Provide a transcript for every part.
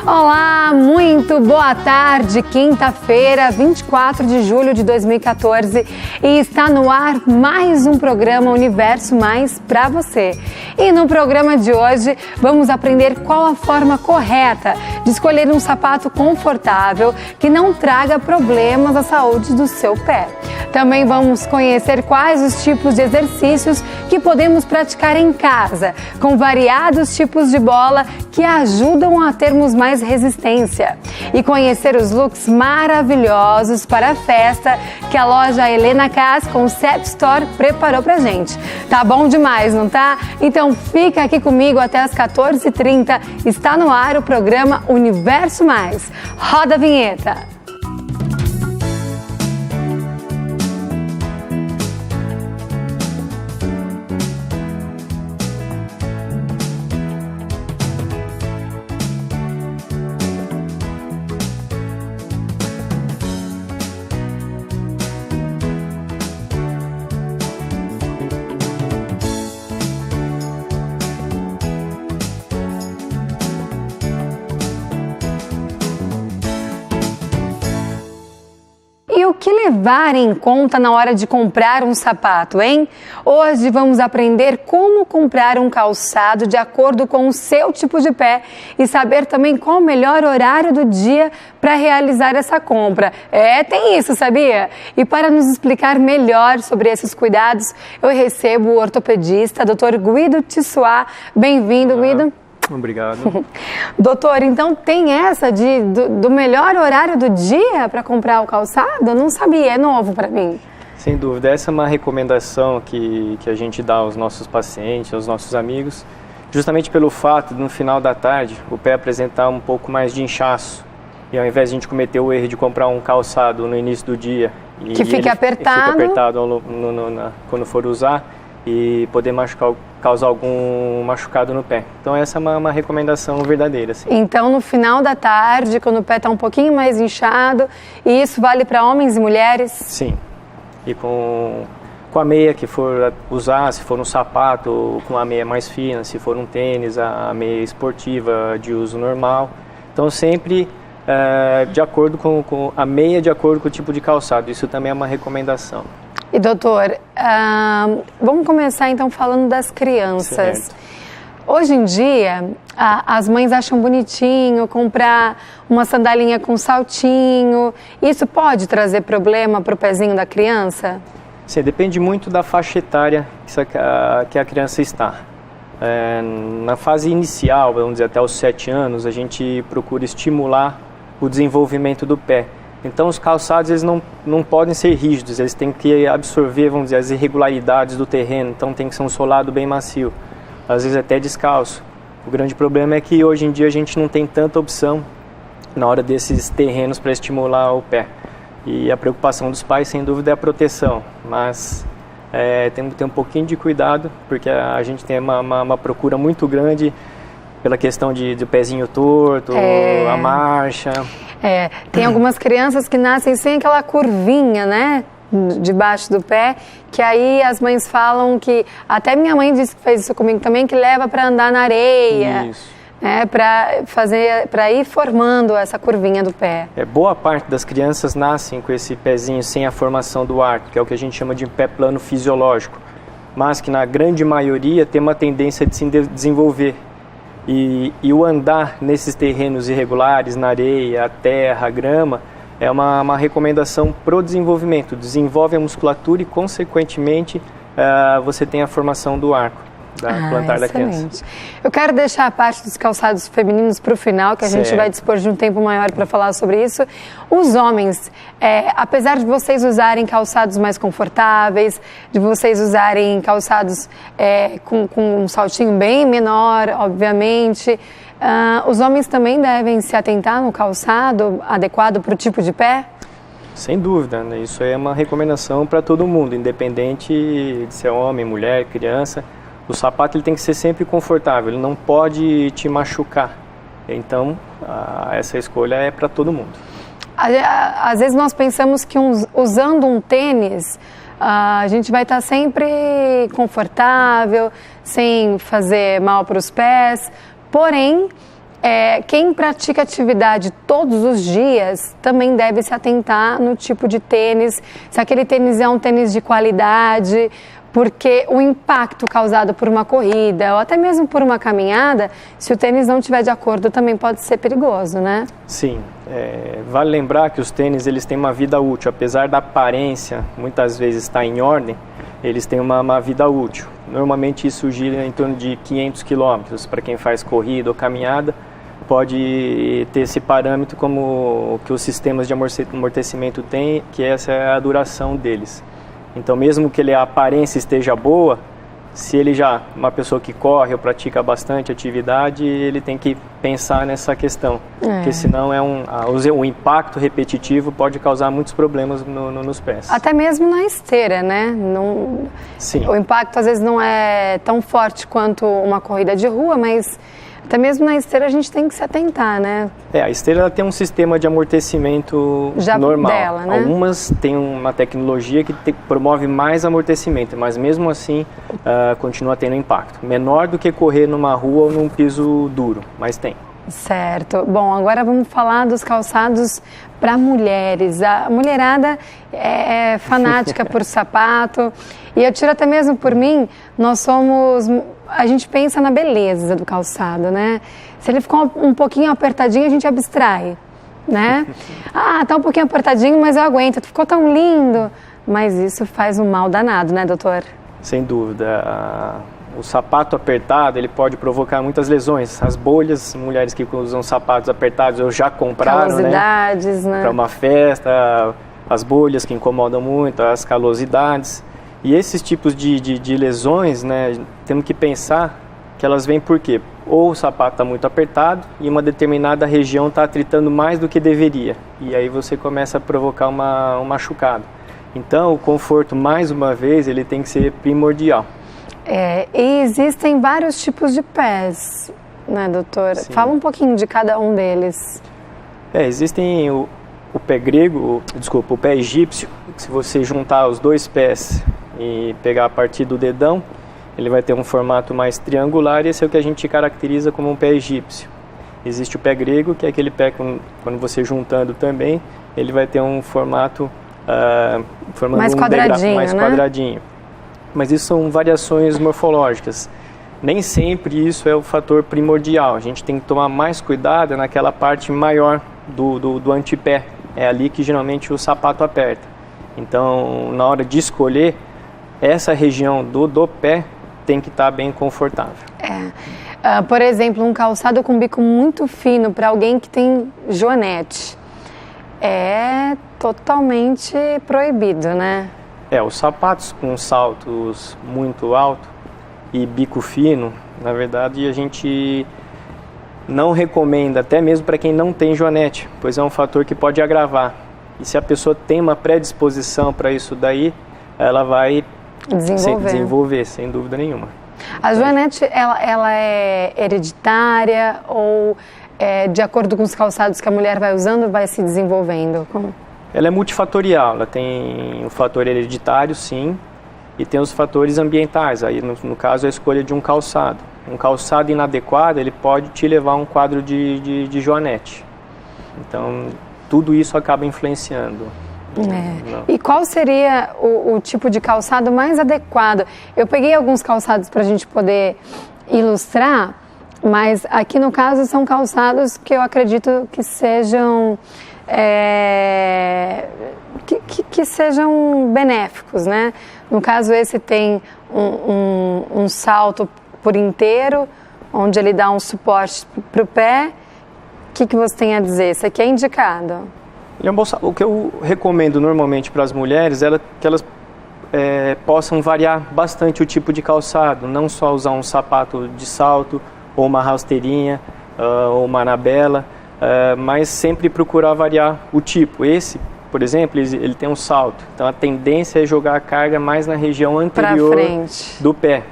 Olá, muito boa tarde, quinta-feira, 24 de julho de 2014 e está no ar mais um programa Universo Mais para você. E no programa de hoje vamos aprender qual a forma correta de escolher um sapato confortável que não traga problemas à saúde do seu pé. Também vamos conhecer quais os tipos de exercícios que podemos praticar em casa, com variados tipos de bola que ajudam a termos mais resistência. E conhecer os looks maravilhosos para a festa que a loja Helena Cass Concept Store preparou pra gente. Tá bom demais, não tá? Então fica aqui comigo até as 14h30. Está no ar o programa Universo Mais. Roda a vinheta! E o que levar em conta na hora de comprar um sapato, hein? Hoje vamos aprender como comprar um calçado de acordo com o seu tipo de pé e saber também qual o melhor horário do dia para realizar essa compra. Tem isso, sabia? E para nos explicar melhor sobre esses cuidados, eu recebo o ortopedista, Dr. Guido Tissoá. Bem-vindo, Guido. Obrigado. Doutor, então tem essa do melhor horário do dia para comprar o calçado? Eu não sabia, é novo para mim. Sem dúvida, essa é uma recomendação que a gente dá aos nossos pacientes, aos nossos amigos, justamente pelo fato de no final da tarde o pé apresentar um pouco mais de inchaço. E ao invés de a gente cometer o erro de comprar um calçado no início do dia que fica apertado, quando for usar e poder causar algum machucado no pé. Então essa é uma recomendação verdadeira. Assim. Então no final da tarde, quando o pé está um pouquinho mais inchado, e isso vale para homens e mulheres? Sim. E com a meia que for usar, se for um sapato, com a meia mais fina, se for um tênis, a meia esportiva de uso normal. Então sempre de acordo com a meia, de acordo com o tipo de calçado. Isso também é uma recomendação. E doutor, vamos começar então falando das crianças. Certo. Hoje em dia, as mães acham bonitinho comprar uma sandalinha com saltinho. Isso pode trazer problema para o pezinho da criança? Sim, depende muito da faixa etária que a criança está. Na fase inicial, vamos dizer até os 7 anos, a gente procura estimular o desenvolvimento do pé. Então os calçados eles não podem ser rígidos, eles têm que absorver, vamos dizer, as irregularidades do terreno, então tem que ser um solado bem macio, às vezes até descalço. O grande problema é que hoje em dia a gente não tem tanta opção na hora desses terrenos para estimular o pé. E a preocupação dos pais, sem dúvida, é a proteção, mas tem que ter um pouquinho de cuidado, porque a gente tem uma procura muito grande pela questão de pezinho torto, a marcha. Tem algumas crianças que nascem sem aquela curvinha, né, debaixo do pé, que aí as mães falam que, até minha mãe disse que fez isso comigo também, que leva para andar na areia, para ir formando essa curvinha do pé. Boa parte das crianças nascem com esse pezinho sem a formação do arco, que é o que a gente chama de pé plano fisiológico, mas que na grande maioria tem uma tendência de se desenvolver. E o andar nesses terrenos irregulares, na areia, a terra, a grama, é uma recomendação para o desenvolvimento. Desenvolve a musculatura e, consequentemente, você tem a formação do arco, da plantar da criança. Eu quero deixar a parte dos calçados femininos para o final, que a gente vai dispor de um tempo maior para falar sobre isso. Os homens, apesar de vocês usarem calçados mais confortáveis, de vocês usarem calçados com um saltinho bem menor, obviamente, os homens também devem se atentar no calçado adequado para o tipo de pé? Sem dúvida, né? Isso é uma recomendação para todo mundo, independente de ser homem, mulher, criança. O sapato ele tem que ser sempre confortável, ele não pode te machucar. Então, essa escolha é para todo mundo. Às vezes nós pensamos que usando um tênis, a gente vai estar sempre confortável, sem fazer mal para os pés. Porém, Quem pratica atividade todos os dias também deve se atentar no tipo de tênis, se aquele tênis é um tênis de qualidade, porque o impacto causado por uma corrida ou até mesmo por uma caminhada, se o tênis não estiver de acordo, também pode ser perigoso, né? Sim, vale lembrar que os tênis eles têm uma vida útil, apesar da aparência muitas vezes estar em ordem, eles têm uma vida útil. Normalmente isso gira em torno de 500 quilômetros para quem faz corrida ou caminhada. Pode ter esse parâmetro como que os sistemas de amortecimento têm, que essa é a duração deles. Então, mesmo que a aparência esteja boa, se ele uma pessoa que corre ou pratica bastante atividade, ele tem que pensar nessa questão, porque senão o impacto repetitivo pode causar muitos problemas nos pés. Até mesmo na esteira, né? Sim. O impacto às vezes não é tão forte quanto uma corrida de rua, mas até mesmo na esteira a gente tem que se atentar, né? A esteira ela tem um sistema de amortecimento já normal. Dela, né? Algumas têm uma tecnologia que promove mais amortecimento, mas mesmo assim continua tendo impacto. Menor do que correr numa rua ou num piso duro, mas tem. Certo. Bom, agora vamos falar dos calçados para mulheres. A mulherada é fanática por sapato e eu tiro até mesmo por mim, a gente pensa na beleza do calçado, né? Se ele ficou um pouquinho apertadinho, a gente abstrai, né? Tá um pouquinho apertadinho, mas eu aguento. Ficou tão lindo. Mas isso faz um mal danado, né, doutor? Sem dúvida. O sapato apertado, ele pode provocar muitas lesões. As bolhas, mulheres que usam sapatos apertados, eu já compraram, calosidades, né? Para uma festa, as bolhas que incomodam muito, as calosidades. E esses tipos de lesões, né, temos que pensar que elas vêm por quê? Ou o sapato está muito apertado e uma determinada região está atritando mais do que deveria. E aí você começa a provocar um machucado. Então, o conforto, mais uma vez, ele tem que ser primordial. E existem vários tipos de pés, né, doutor? Sim. Fala um pouquinho de cada um deles. Existem o pé grego, o pé egípcio, que se você juntar os dois pés e pegar a partir do dedão, ele vai ter um formato mais triangular e esse é o que a gente caracteriza como um pé egípcio. Existe o pé grego, que é aquele pé quando você juntando também, ele vai ter um formato formando mais quadradinho, mais quadradinho. Mas isso são variações morfológicas. Nem sempre isso é o fator primordial. A gente tem que tomar mais cuidado naquela parte maior do antepé. É ali que geralmente o sapato aperta. Então, na hora de escolher, essa região do pé tem que estar bem confortável. Por exemplo, um calçado com bico muito fino para alguém que tem joanete é totalmente proibido, né? Os sapatos com saltos muito altos e bico fino, na verdade, a gente não recomenda, até mesmo para quem não tem joanete, pois é um fator que pode agravar. E se a pessoa tem uma predisposição para isso daí, ela vai desenvolver, sem dúvida nenhuma. A joanete, ela é hereditária ou de acordo com os calçados que a mulher vai usando, vai se desenvolvendo? Ela é multifatorial, ela tem o fator hereditário, sim, e tem os fatores ambientais, aí no caso a escolha de um calçado. Um calçado inadequado, ele pode te levar a um quadro de joanete. Então, tudo isso acaba influenciando. E qual seria o tipo de calçado mais adequado? Eu peguei alguns calçados para a gente poder ilustrar, mas aqui no caso são calçados que eu acredito que sejam que sejam benéficos, né? No caso esse tem um salto por inteiro, onde ele dá um suporte para o pé. O que você tem a dizer? Isso aqui é indicado? O que eu recomendo normalmente para as mulheres é que elas possam variar bastante o tipo de calçado, não só usar um sapato de salto, ou uma rasteirinha, ou uma anabela, mas sempre procurar variar o tipo. Esse, por exemplo, ele tem um salto, então a tendência é jogar a carga mais na região anterior do pé.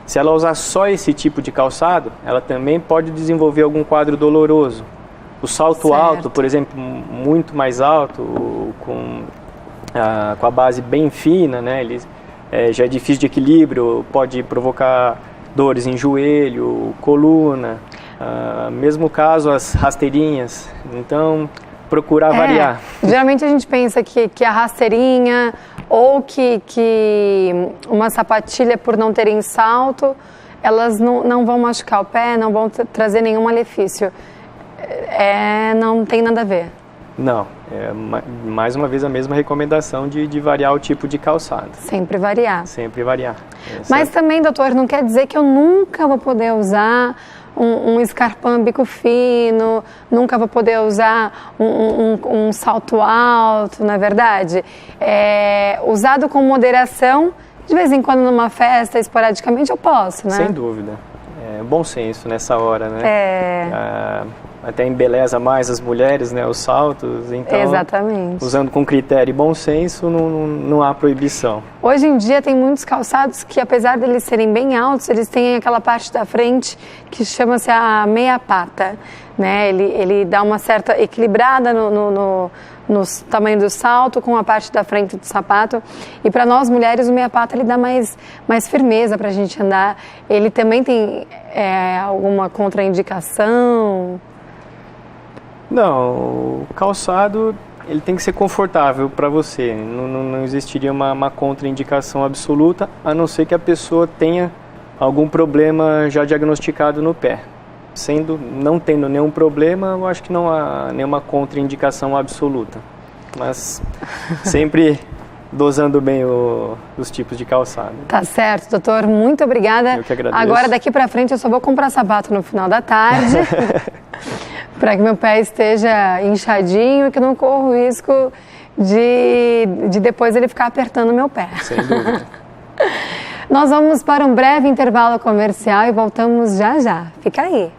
Se ela usar só esse tipo de calçado, ela também pode desenvolver algum quadro doloroso. O salto alto, por exemplo, muito mais alto, com a base bem fina, né, ele já é difícil de equilíbrio, pode provocar dores em joelho, coluna. Mesmo caso as rasteirinhas, então procurar variar. Geralmente a gente pensa que a rasteirinha ou que uma sapatilha por não terem salto, elas não vão machucar o pé, não vão trazer nenhum malefício. Não tem nada a ver. Não, mais uma vez a mesma recomendação de variar o tipo de calçado. Sempre variar. Sempre variar. Mas também, doutor, não quer dizer que eu nunca vou poder usar um escarpão bico fino, nunca vou poder usar um salto alto, não é verdade? Usado com moderação, de vez em quando numa festa, esporadicamente, eu posso, né? Sem dúvida. Bom senso nessa hora, né? Até embeleza mais as mulheres, né? Os saltos, então... Exatamente. Usando com critério e bom senso, não há proibição. Hoje em dia tem muitos calçados que, apesar de eles serem bem altos, eles têm aquela parte da frente que chama-se a meia pata, né? Ele dá uma certa equilibrada no tamanho do salto com a parte da frente do sapato. E para nós mulheres o meia pata ele dá mais firmeza para a gente andar. Ele também tem alguma contraindicação? Não, o calçado ele tem que ser confortável para você. Não existiria uma contraindicação absoluta, a não ser que a pessoa tenha algum problema já diagnosticado no pé. Não tendo nenhum problema, eu acho que não há nenhuma contraindicação absoluta. Mas sempre dosando bem os tipos de calçado. Tá certo, doutor. Muito obrigada. Eu que agradeço. Agora, daqui para frente, eu só vou comprar sapato no final da tarde. Para que meu pé esteja inchadinho e que não corra o risco de depois ele ficar apertando o meu pé. Sem dúvida. Nós vamos para um breve intervalo comercial e voltamos já já. Fica aí.